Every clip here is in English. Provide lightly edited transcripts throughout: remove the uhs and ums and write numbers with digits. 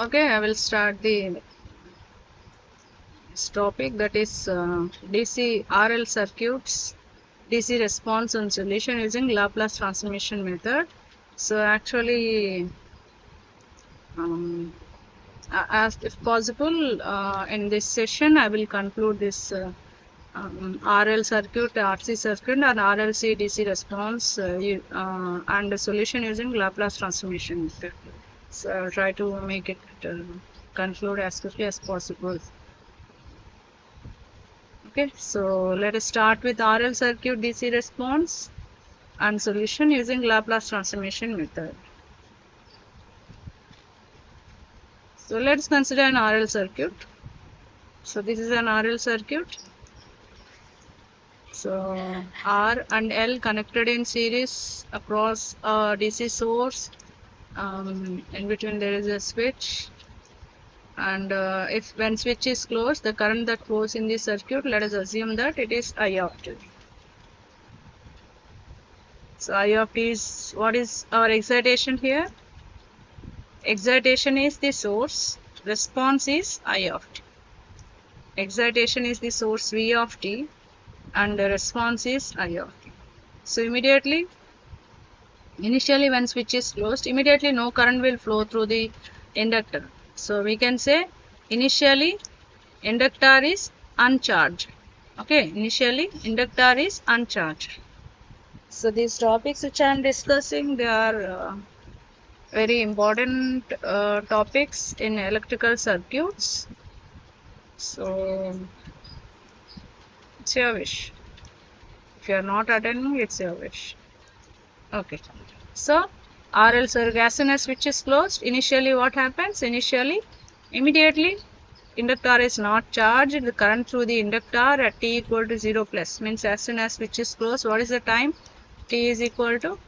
Okay, I will start this topic, that is DC RL circuits, DC response and solution using Laplace transformation method. So actually, as if possible, in this session I will conclude this RL circuit, RC circuit and RLC DC response and the solution using Laplace transformation method. So I'll try to make it conclude as quickly as possible. Okay, so let us start with RL circuit DC response and solution using Laplace transformation method. So let's consider an RL circuit. So this is an RL circuit. So R and L connected in series across a DC source. In between there is a switch. And if when switch is closed, the current that flows in the circuit, let us assume that it is I of t. So I of t is, what is our excitation here? Excitation is the source, response is I of t. Excitation is the source V of t and the response is I of t. So immediately, initially when switch is closed, immediately no current will flow through the inductor. So we can say initially inductor is uncharged. Okay, initially inductor is uncharged. So these topics which I am discussing, they are very important topics in electrical circuits. So it's your wish. If you are not attending, it's your wish. Okay. So RL circuit, as soon as switch is closed, initially what happens? Initially, immediately inductor is not charged. The current through the inductor at t equal to 0 plus means as soon as switch is closed, what is the time? T is equal to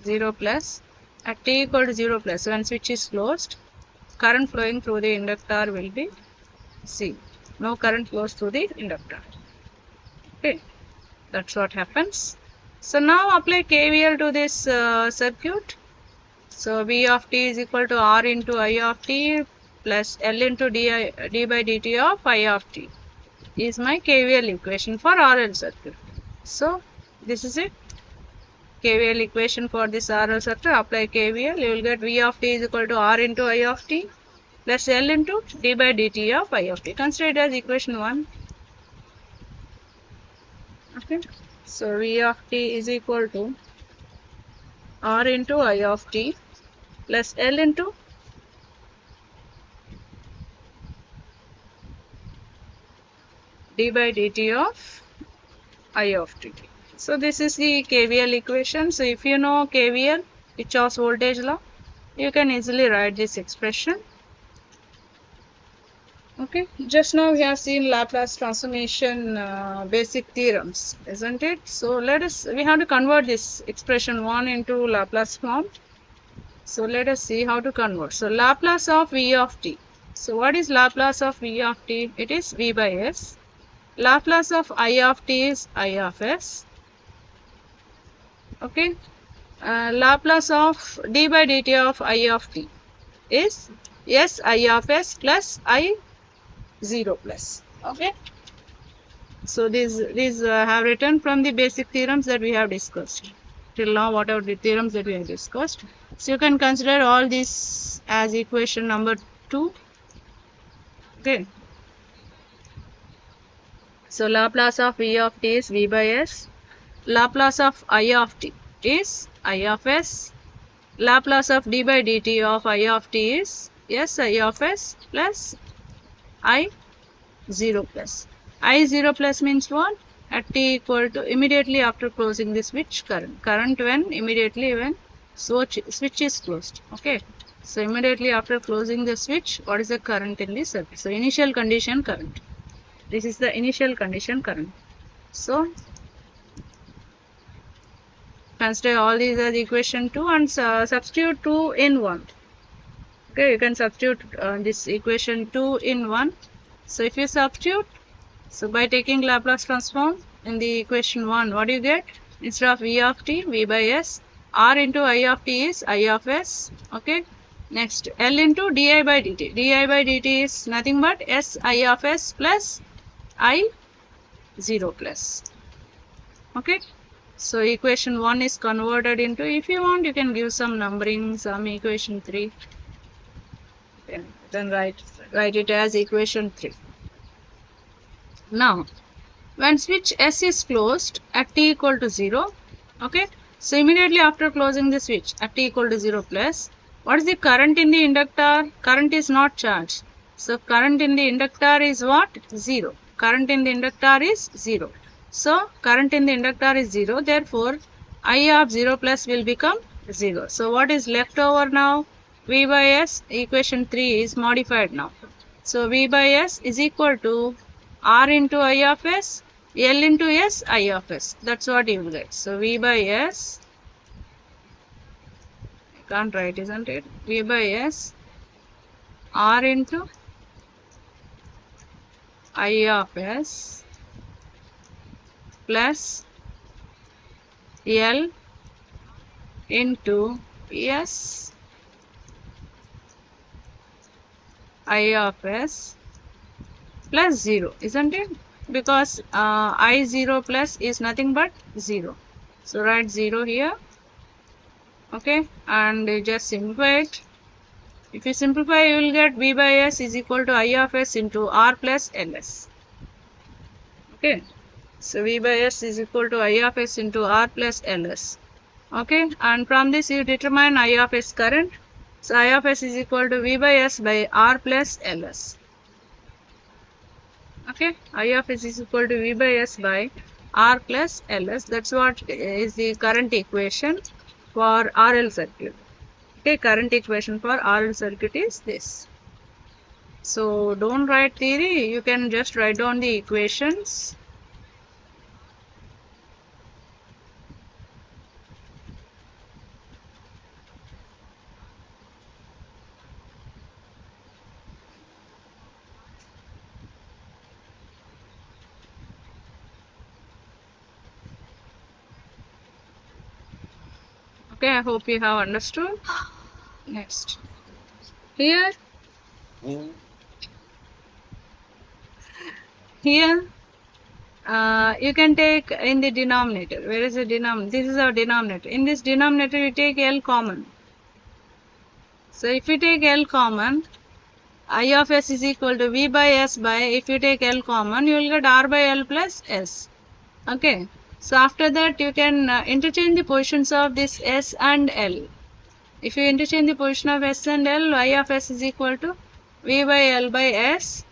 0 plus. At t equal to 0 plus, when switch is closed, current flowing through the inductor will be C. No current flows through the inductor. Okay, that's what happens. So now apply KVL to this circuit. So V of t is equal to R into I of t plus L into d by dt of I of t is my KVL equation for RL circuit. So this is it. KVL equation for this RL circuit. Apply KVL. You will get V of t is equal to R into I of t plus L into d by dt of I of t. Consider it as equation 1. Okay. So V of t is equal to R into I of t plus L into d by dt of I of t. So this is the KVL equation. So if you know KVL, Kirchhoff's voltage law, you can easily write this expression. Okay, just now we have seen Laplace transformation basic theorems, isn't it? So we have to convert this expression 1 into Laplace form. So let us see how to convert. So Laplace of V of t. So what is Laplace of V of t? It is V by S. Laplace of I of t is I of S. Okay. Laplace of d by dt of I of t is S I of S plus I 0 plus. Okay. So these have written from the basic theorems that we have discussed. Till now, whatever the theorems that we have discussed. So you can consider all this as equation number 2. Okay. So Laplace of V of t is V by S. Laplace of I of t is I of S. Laplace of d by dt of I of t is S I of S plus I 0 plus. I 0 plus means what? At t equal to immediately after closing the switch current. Current when? Immediately when switch is closed. Okay. So immediately after closing the switch, what is the current in the circuit? So initial condition current. This is the initial condition current. So consider all these as equation 2 and substitute 2 in 1. Okay, you can substitute this equation 2 in 1. So if you substitute, so by taking Laplace transform in the equation 1, what do you get? Instead of V of t, V by S, R into I of t is I of S. Okay, Next, L into di by dt. Di by dt is nothing but s I of s plus I 0 plus. Okay. So equation 1 is converted into, if you want, you can give some numbering, some equation 3. Then write it as equation 3. Now, when switch S is closed at t equal to 0, okay, so immediately after closing the switch at t equal to 0 plus, what is the current in the inductor? Current is not charged. So current in the inductor is what? 0. Current in the inductor is 0. So current in the inductor is 0. Therefore, I of 0 plus will become 0. So what is left over now? V by S, equation 3 is modified now. So V by S is equal to R into I of S, L into S, I of S. That's what you will get. So V by S, I can't write, isn't it? V by S, R into I of S plus L into S I of S plus 0, isn't it? Because I0 plus is nothing but 0. So write 0 here. Okay, and just simplify it. If you simplify, you will get V by S is equal to I of S into R plus LS. Okay, so V by S is equal to I of S into R plus LS. Okay, and from this you determine I of S current. So I of S is equal to V by S by R plus LS. Okay, I of S is equal to V by S by R plus LS. That's what is the current equation for RL circuit. Okay, current equation for RL circuit is this. So don't write theory, you can just write down the equations. Okay, I hope you have understood. Next, here you can take in the denominator. Where is the denominator? This is our denominator. In this denominator you take L common. So if you take L common, I of S is equal to V by S by, if you take L common, you will get R by L plus S. Okay, so after that you can interchange the positions of this S and L. If you interchange the position of S and L, I of S is equal to V by L by S.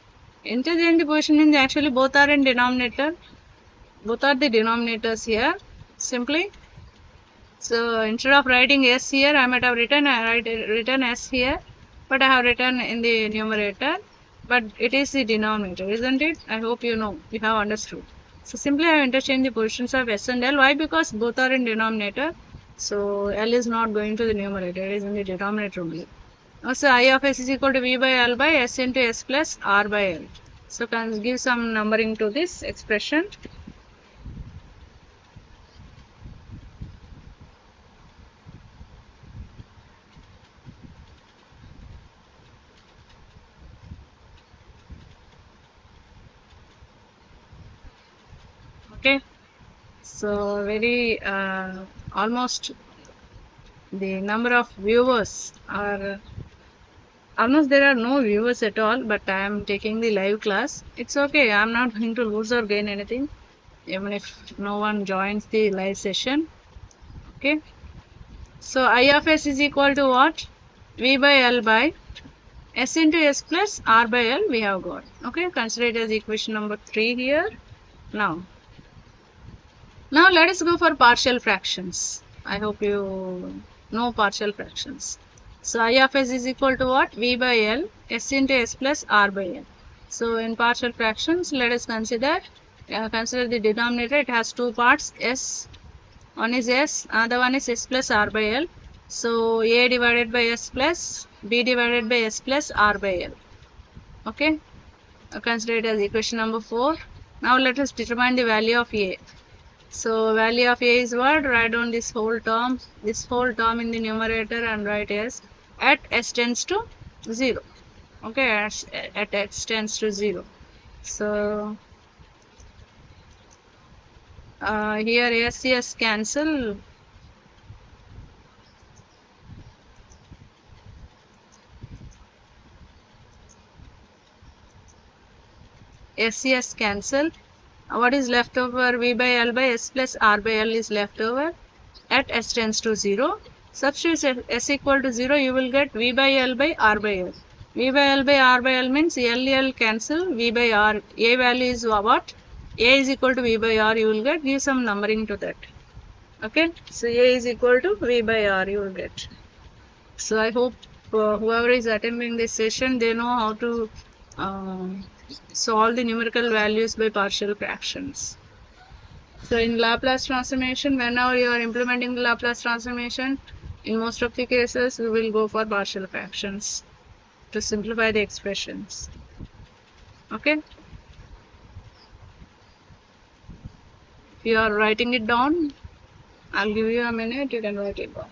Interchange the position means actually both are in denominator. Both are the denominators here. Simply. So instead of writing S here, I might have written S here, but I have written in the numerator. But it is the denominator, isn't it? I hope you know, you have understood. So simply I have interchanged the positions of S and L. Why? Because both are in denominator. So L is not going to the numerator, it is in the denominator only. Also I of S is equal to V by L by S into S plus R by L. So can give some numbering to this expression. Okay, so very almost the number of viewers are almost, there are no viewers at all, but I am taking the live class. It's okay, I am not going to lose or gain anything even if no one joins the live session. Okay, so I of S is equal to what? V by L by S into S plus R by L we have got. Okay, consider it as equation number 3 here. Now let us go for partial fractions. I hope you know partial fractions. So I of S is equal to what? V by L, S into S plus R by L. So in partial fractions, let us consider the denominator. It has two parts. S, one is S, another one is S plus R by L. So A divided by S plus B divided by S plus R by L. Okay, consider it as equation number 4. Now let us determine the value of A. So value of A is what? Write down this whole term in the numerator and write as at s tends to 0. Okay, at x tends to 0. So here s cancel. S cancel. What is left over? V by L by S plus R by L is left over at S tends to 0. Substitute S equal to 0, you will get V by L by R by L. V by L by R by L means L cancel, V by R. A value is what? A is equal to V by R, you will get. Give some numbering to that. Okay, so A is equal to V by R, you will get. So I hope whoever is attending this session, they know how to solve the numerical values by partial fractions. So in Laplace transformation, whenever you are implementing the Laplace transformation, in most of the cases, we will go for partial fractions to simplify the expressions. Okay? If you are writing it down, I'll give you a minute, you can write it down.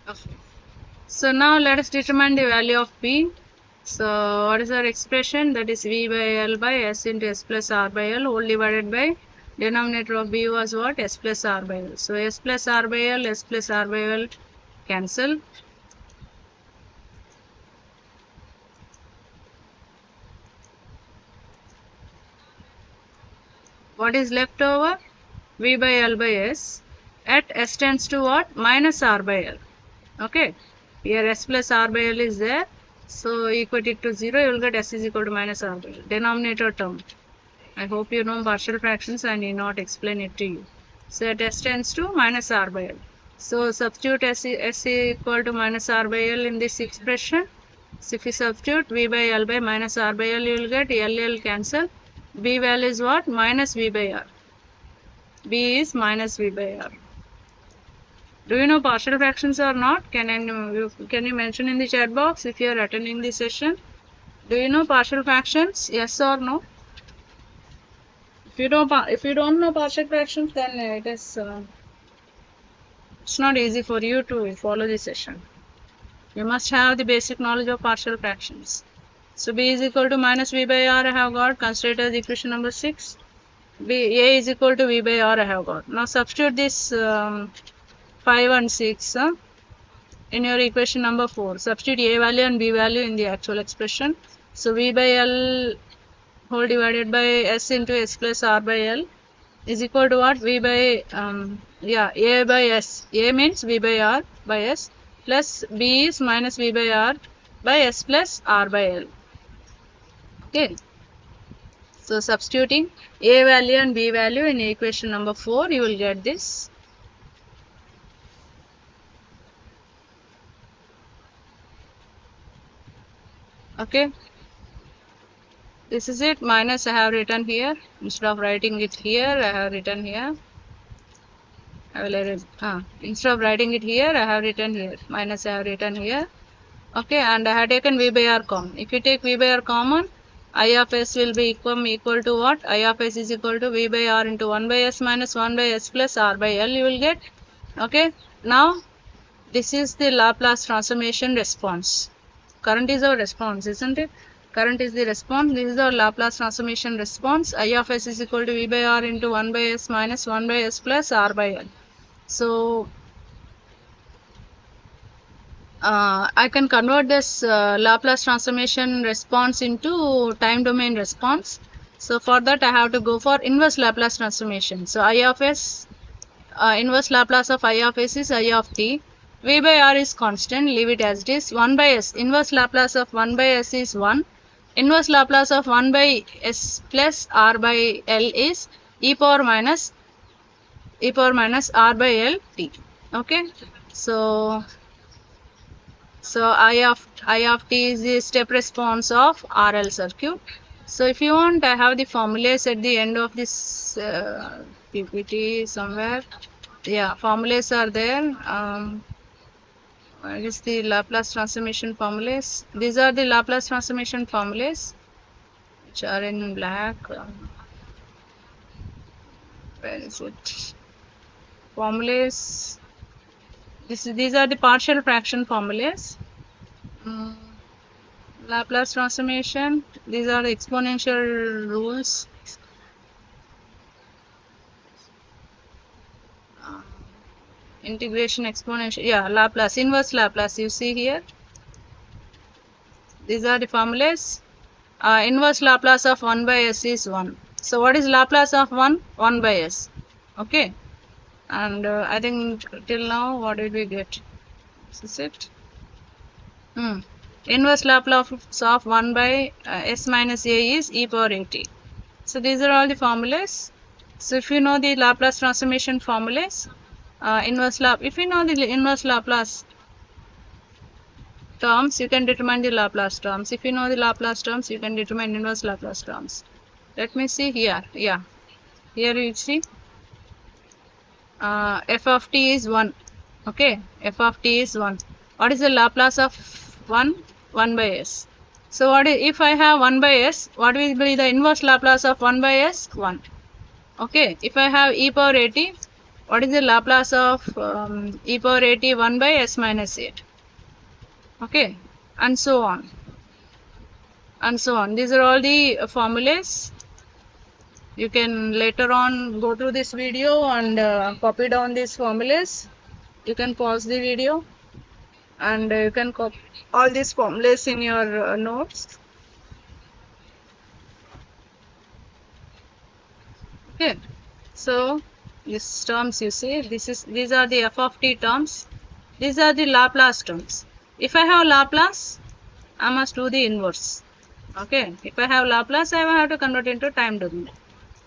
Okay. So now let us determine the value of p. So what is our expression? That is v by l by s into s plus r by l whole divided by denominator of b was what? S plus r by l. So s plus r by l, s plus r by l cancel. What is left over? V by L by S at S tends to what? Minus R by L. Okay. Here S plus R by L is there. So equate it to 0. You will get S is equal to minus R by L. Denominator term. I hope you know partial fractions. I need not explain it to you. So at S tends to minus R by L. So substitute S equal to minus R by L in this expression. So if you substitute V by L by minus R by L, you will get L cancel. B value is what? Minus V by R. B is minus V by R. Do you know partial fractions or not? Can you mention in the chat box if you are attending this session? Do you know partial fractions? Yes or no? If you don't know partial fractions, then it's not easy for you to follow this session. You must have the basic knowledge of partial fractions. So B is equal to minus V by R I have got. Consider it as equation number 6. A is equal to V by R I have got. Now substitute this 5 and 6 in your equation number 4. Substitute A value and B value in the actual expression. So V by L whole divided by S into S plus R by L is equal to what? V by, A by S. A means V by R by S plus B is minus V by R by S plus R by L. Okay. So substituting A value and B value in equation number 4, you will get this. Okay. This is it. Minus I have written here. Instead of writing it here, I have written here. Instead of writing it here, I have written here. Minus I have written here. Okay, and I have taken V by R common. If you take V by R common, I of S will be equal to what? I of S is equal to V by R into 1 by S minus 1 by S plus R by L, you will get. Okay, now this is the Laplace transformation response. Current is our response, isn't it? Current is the response. This is our Laplace transformation response. I of S is equal to V by R into 1 by S minus 1 by S plus R by L. So I can convert this Laplace transformation response into time domain response. So for that I have to go for inverse Laplace transformation. So I of S, inverse Laplace of I of S is I of t. V by R is constant, leave it as it is. 1 by S, inverse Laplace of 1 by S is 1. Inverse Laplace of 1 by S plus R by L is e power minus R by L t. Okay, so I of t is the step response of RL circuit. So if you want, I have the formulas at the end of this PPT somewhere. Yeah, formulas are there. Is the Laplace transformation formulas. These are the Laplace transformation formulas which are in black. Where is it? Formulas. These are the partial fraction formulas. Mm, Laplace transformation. These are the exponential rules. Uh, Integration exponential. Yeah, Laplace. Inverse Laplace. You see here. These are the formulas. Inverse Laplace of 1 by s is 1. So what is Laplace of 1? 1 by s. Okay. And I think till now, what did we get? This is it. Inverse Laplace of 1 by s minus a is e power at. So these are all the formulas. So if you know the Laplace transformation formulas, if you know the inverse Laplace terms, you can determine the Laplace terms. If you know the Laplace terms, you can determine inverse Laplace terms. Let me see here. Yeah, here you see f of t is 1. Okay, f of t is 1. What is the Laplace of 1? 1 by s. So what is, if I have 1 by s, what will be the inverse Laplace of 1 by s? 1. Okay, if I have e power at, what is the Laplace of e power at 1 by s minus 8? Okay, and so on. And so on. These are all the formulas. You can later on go through this video and copy down these formulas. You can pause the video and you can copy all these formulas in your notes. Okay, so these terms you see, these are the f of t terms. These are the Laplace terms. If I have Laplace, I must do the inverse. Okay, if I have Laplace, I will have to convert into time domain.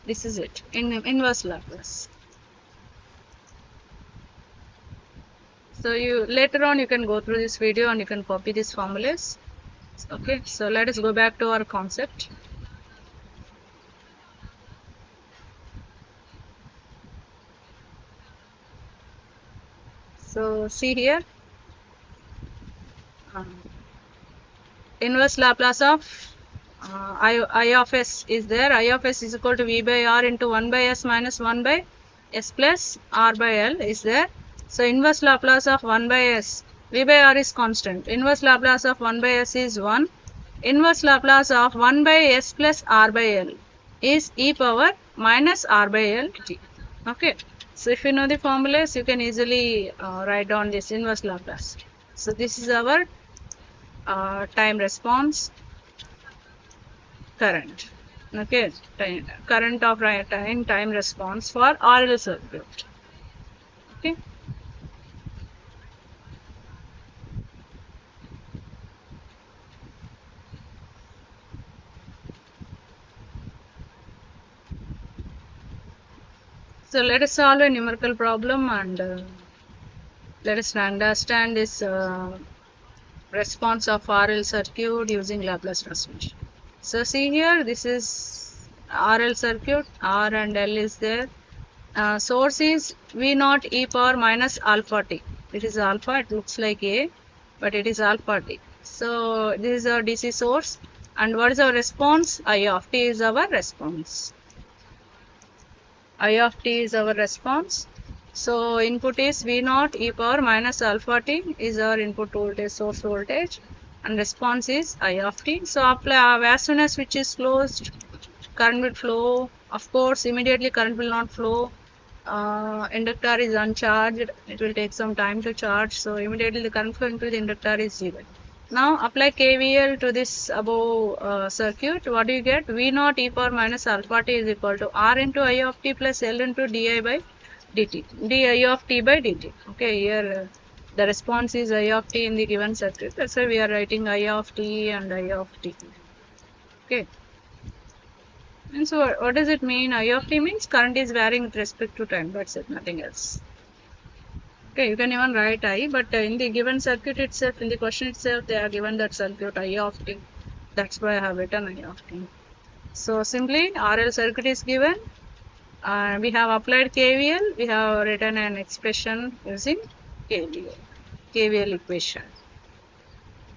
This is it, in inverse Laplace. So you later on you can go through this video and you can copy these formulas. Okay, so let us go back to our concept. So see here, inverse Laplace of I of s is there. I of s is equal to v by r into 1 by s minus 1 by s plus r by l is there. So inverse Laplace of 1 by s, v by r is constant. Inverse Laplace of 1 by s is 1. Inverse Laplace of 1 by s plus r by l is e power minus r by l t. Okay. So if you know the formulas, you can easily write down this inverse Laplace. So this is our time response current. Okay, current of time response for RL circuit. Okay. So let us solve a numerical problem and let us understand this response of RL circuit using Laplace transformation. So see here, this is RL circuit, R and L is there. Source is V naught e power minus alpha t. It is alpha, it looks like A, but it is alpha t. So this is our DC source. And what is our response? I of t is our response. I of t is our response. So input is V naught e power minus alpha t is our input voltage, source voltage, and response is I of t. So as soon as switch is closed, current will flow. Of course, immediately current will not flow. Inductor is uncharged. It will take some time to charge. So immediately the current flow into the inductor is 0. Now apply KVL to this above circuit. What do you get? V naught e power minus alpha t is equal to R into I of t plus L into di by dt. di of t by dt. Okay, here the response is I of t in the given circuit. That's why we are writing I of t and I of t. Okay. And so what does it mean? I of t means current is varying with respect to time. That's it, nothing else. Okay, you can even write I, but in the given circuit itself, in the question itself, they are given that circuit I of t. That's why I have written I of t. So simply RL circuit is given. We have applied KVL. We have written an expression using KVL. KVL equation.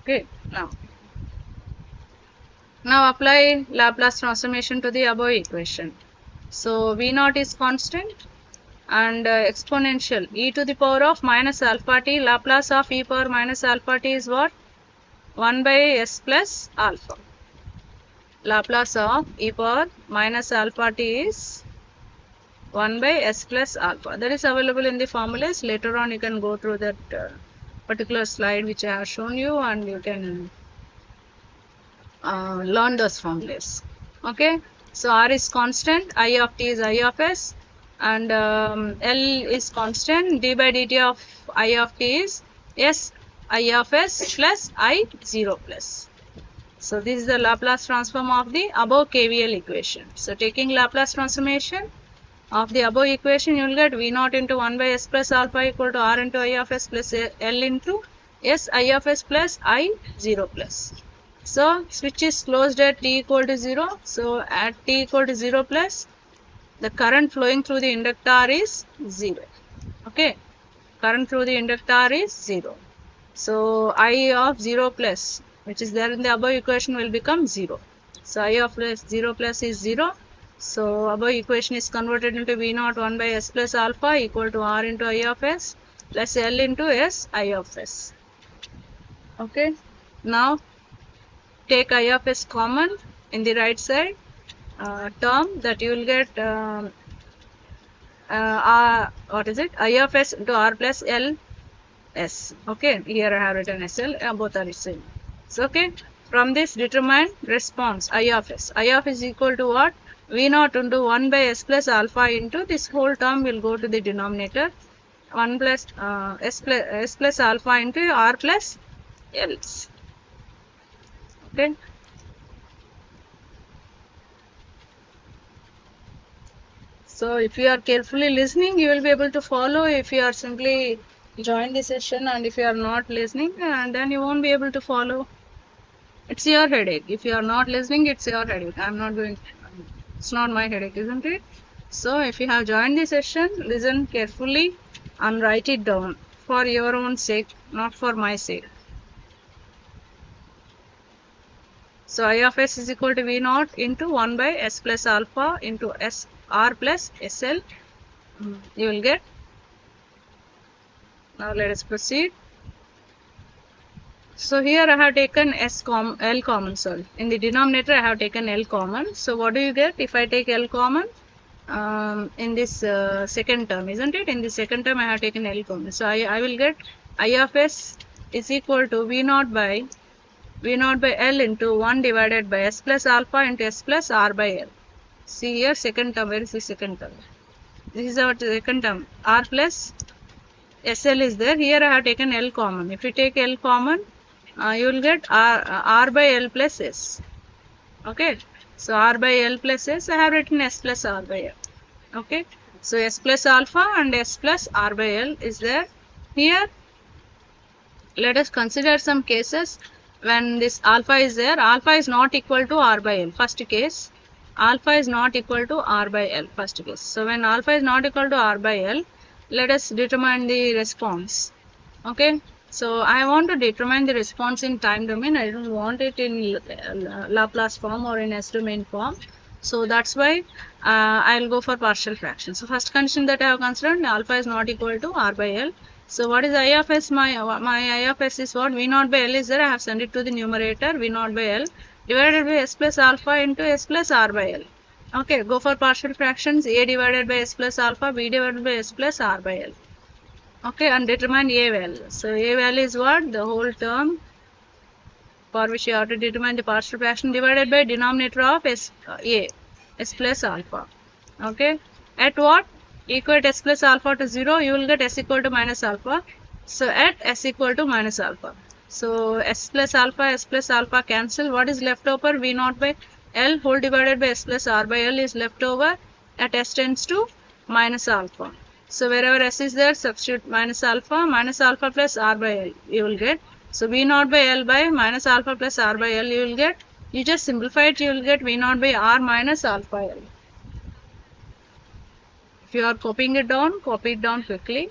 Okay, now apply Laplace transformation to the above equation. So V naught is constant and exponential e to the power of minus alpha t. Laplace of e power minus alpha t is what? 1 by s plus alpha. Laplace of e power minus alpha t is 1 by s plus alpha. That is available in the formulas. Later on you can go through that particular slide which I have shown you, and you can learn those formulas. Okay, so R is constant, I of t is I of s, and L is constant, d by dt of I of t is s I of s plus I 0 plus. So this is the Laplace transform of the above KVL equation. So taking Laplace transformation of the above equation, you will get V naught into 1 by s plus alpha equal to R into I of s plus L into s I of s plus I 0 plus. So switch is closed at t equal to 0. So at t equal to 0 plus, the current flowing through the inductor is 0. Okay, current through the inductor is 0. So I of 0 plus, which is there in the above equation, will become 0. So I of 0 plus is 0. So above equation is converted into V naught 1 by s plus alpha equal to R into I of s plus L into s I of s. Okay, now take I of s common in the right side term, that you will get what is it? I of s into R plus L s. Okay, here I have written SL, both are the same. So, okay, from this determine response I of s. I of is equal to what? V naught into 1 by s plus alpha into this whole term will go to the denominator, 1 plus s plus alpha into R plus L. Okay. So if you are carefully listening, you will be able to follow. If you are simply join the session and if you are not listening, then you won't be able to follow. It's your headache. If you are not listening, it's your headache. I'm not going. It's not my headache, isn't it? So if you have joined the session, listen carefully and write it down for your own sake, not for my sake. So I of s is equal to V naught into 1 by s plus alpha into s R plus SL. You will get. Now let us proceed. So here I have taken L common, sorry. In the denominator I have taken L common. So what do you get if I take L common in this second term, isn't it? In the second term I have taken L common. So I will get I of s is equal to V naught by L into 1 divided by s plus alpha into s plus R by L. See here second term, where is the second term? This is our second term, R plus SL is there. Here I have taken L common. If you take L common, you will get R by L plus S. Okay. So R by L plus S, I have written S plus R by L. Okay. So S plus alpha and S plus R by L is there. Here, let us consider some cases when this alpha is there. Alpha is not equal to R by L. First case, alpha is not equal to R by L. First case. So when alpha is not equal to R by L, let us determine the response. Okay. So I want to determine the response in time domain. I don't want it in Laplace form or in S domain form. So that's why I'll go for partial fraction. So first condition that I have considered, alpha is not equal to R by L. So what is I of s? My I of s is what? V naught by L is there. I have sent it to the numerator. V naught by L divided by s plus alpha into s plus R by L. Okay, go for partial fractions. A divided by s plus alpha, B divided by s plus R by L. Okay, and determine A value. So A value is what? The whole term for which you have to determine the partial fraction divided by denominator of s plus alpha. Okay, at what? Equate s plus alpha to 0, you will get s equal to minus alpha. So at s equal to minus alpha. So s plus alpha cancel. What is left over? V naught by L whole divided by s plus R by L is left over at s tends to minus alpha. So wherever s is there, substitute minus alpha plus R by L you will get. So V naught by L by minus alpha plus R by L you will get. You just simplify it, you will get V naught by R minus alpha L. If you are copying it down, copy it down quickly.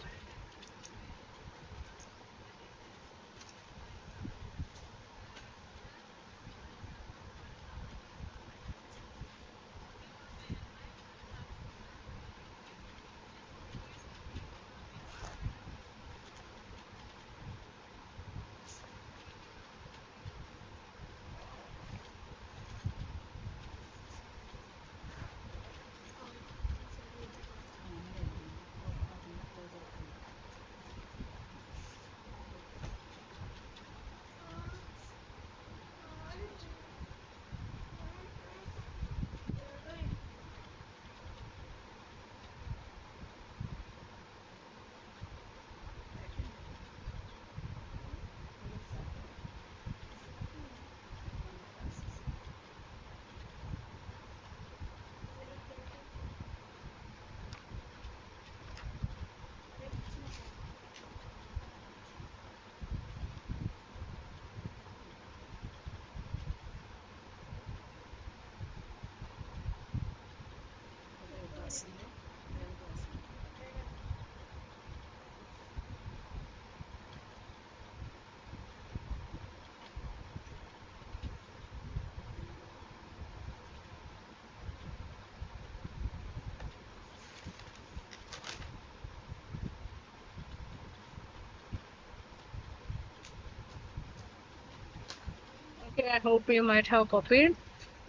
Okay, I hope you might have copied.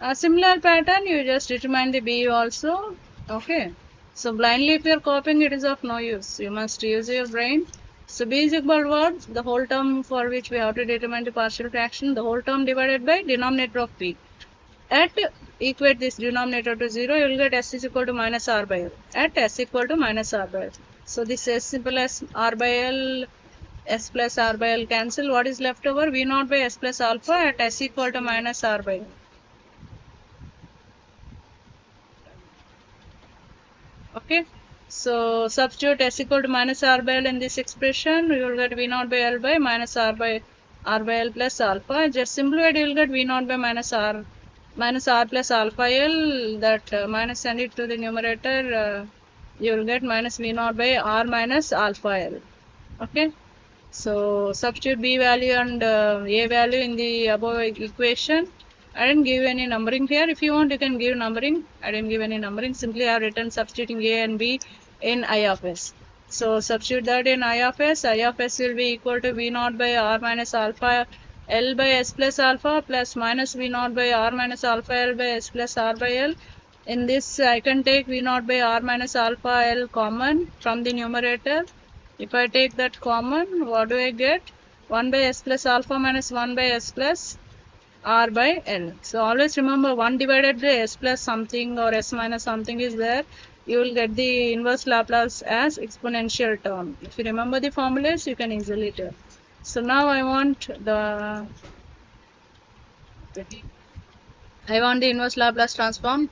A similar pattern, you just determine the B also. Okay. So blindly if you are copying, it is of no use. You must use your brain. So B is equal to what? The whole term for which we have to determine the partial fraction, the whole term divided by denominator of B. At equate this denominator to 0, you will get S is equal to minus R by L. At S equal to minus R by L. So this S simple as R by L, S plus R by L cancel. What is left over? V naught by S plus alpha at S equal to minus R by L. Okay. So substitute S equal to minus R by L in this expression. We will get V naught by L by minus R by L plus alpha. Just simplify, you will get V naught by minus R plus alpha L. That minus send it to the numerator. You will get minus V naught by R minus alpha L. Okay. So substitute B value and A value in the above equation. I didn't give any numbering here. If you want, you can give numbering. I didn't give any numbering. Simply I have written substituting A and B in I of S. So substitute that in I of S. I of S will be equal to V naught by R minus alpha L by S plus alpha plus minus V naught by R minus alpha L by S plus R by L. In this, I can take V naught by R minus alpha L common from the numerator. If I take that common, what do I get? 1 by S plus alpha minus 1 by S plus R by L. So always remember 1 divided by S plus something or S minus something is there. You will get the inverse Laplace as exponential term. If you remember the formulas, you can easily tell. So now I want the inverse Laplace transform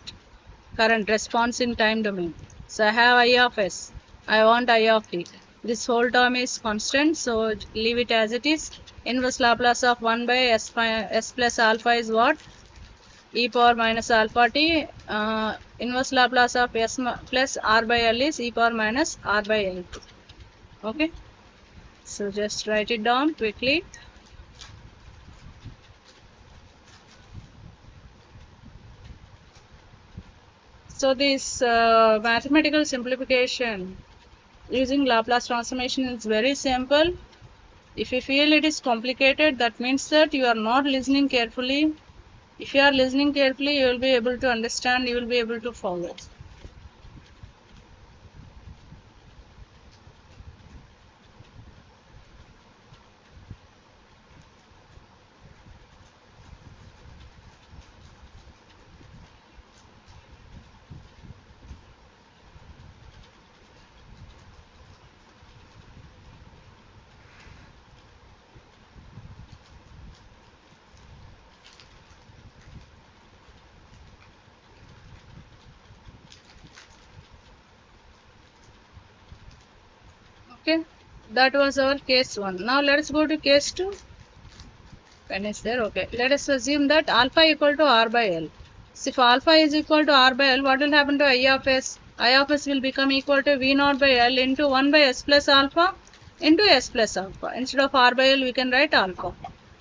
current response in time domain. So I have I of S. I want I of t. This whole term is constant, so leave it as it is. Inverse Laplace of 1 by S plus alpha is what? E power minus alpha t. Inverse Laplace of S plus R by L is e power minus R by L. Okay. So just write it down quickly. So this mathematical simplification using Laplace transformation is very simple. If you feel it is complicated, that means that you are not listening carefully. If you are listening carefully, you will be able to understand, you will be able to follow. Okay, that was our case 1. Now let's go to case 2. When is there? Okay, let us assume that alpha equal to R by L. So if alpha is equal to R by L, what will happen to I of S? I of S will become equal to V naught by L into 1 by S plus alpha into S plus alpha. Instead of R by L, we can write alpha.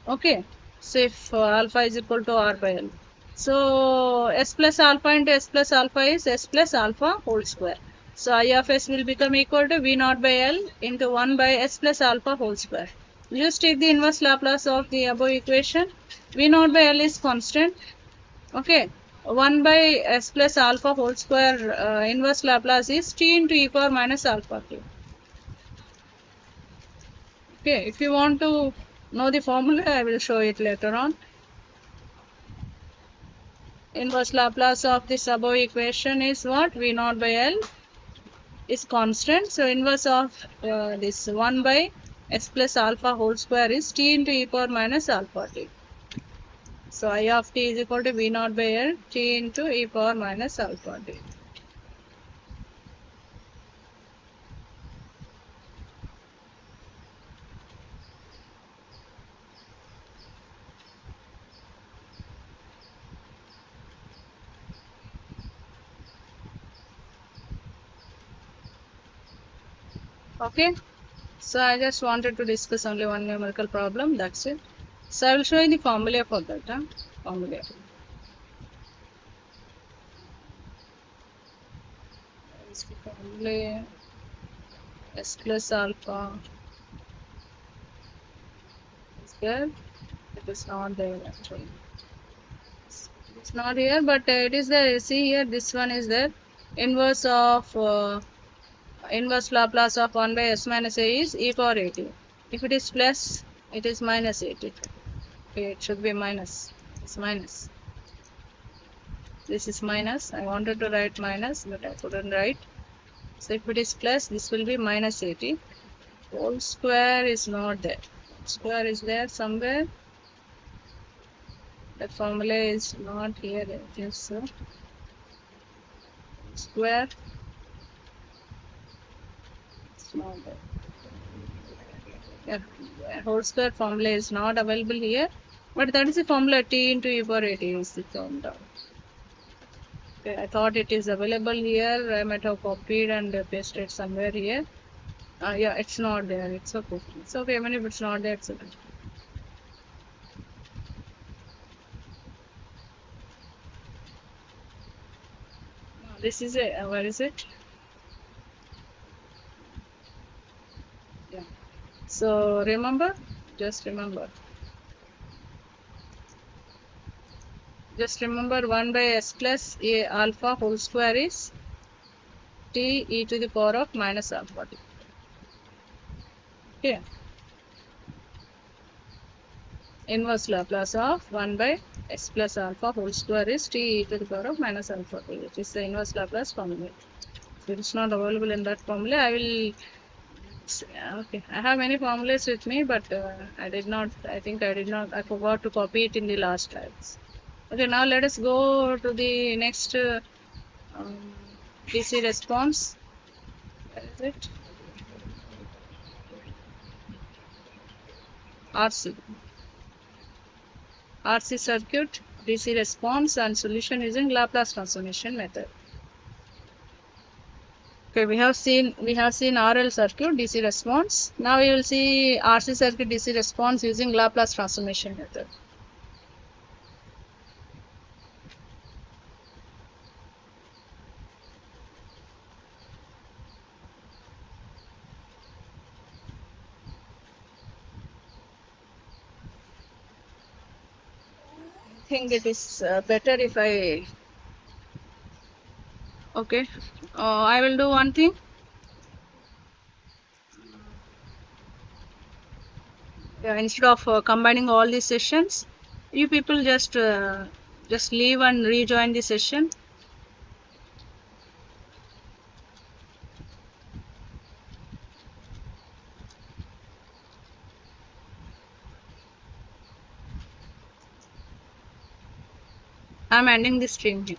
Okay, so if alpha is equal to R by L. So S plus alpha into S plus alpha is S plus alpha whole square. So I of S will become equal to V naught by L into 1 by S plus alpha whole square. Just take the inverse Laplace of the above equation. V naught by L is constant. Okay. 1 by S plus alpha whole square inverse Laplace is t into e power minus alpha t. Okay. If you want to know the formula, I will show it later on. Inverse Laplace of this above equation is what? V naught by L is constant. So inverse of this 1 by S plus alpha whole square is t into e power minus alpha t. So I of t is equal to V naught by L t into e power minus alpha t. Okay. So I just wanted to discuss only one numerical problem. That's it. So I will show you the formula for that. Formula. Is the formula S plus alpha is there. It is not there actually. It's not here, but it is there. See here, this one is there. Inverse of inverse Laplace of 1 by s minus a is e power 80. If it is plus, it is minus 80. Okay, it should be minus. It's minus. This is minus. I wanted to write minus, but I couldn't write. So if it is plus, this will be minus 80. Whole square is not there. Square is there somewhere. The formula is not here. I think so. Square. It's not there. Yeah, whole square formula is not available here. But that is the formula t into e power 80 is the formula. Okay, I thought it is available here. I might have copied and pasted somewhere here. Yeah, it's not there. It's okay. It's okay. Even if it's not there, it's okay. This is a where is it? Yeah. So remember, just remember. Just remember 1 by s plus a alpha whole square is t e to the power of minus alpha t. Okay. Inverse Laplace of 1 by s plus alpha whole square is t e to the power of minus alpha t, which is the inverse Laplace formula. So it is not available in that formula. I will. Okay, I have many formulas with me, but I did not. I think I did not. I forgot to copy it in the last slides. Okay, now let us go to the next um, DC response. Where is it? RC. RC circuit, DC response, and solution using Laplace transformation method. Okay, we have seen RL circuit DC response. Now we will see RC circuit DC response using Laplace transformation method. I think it is better if I. Okay, I will do one thing. Instead of combining all these sessions, you people just leave and rejoin the session. I'm ending the stream here.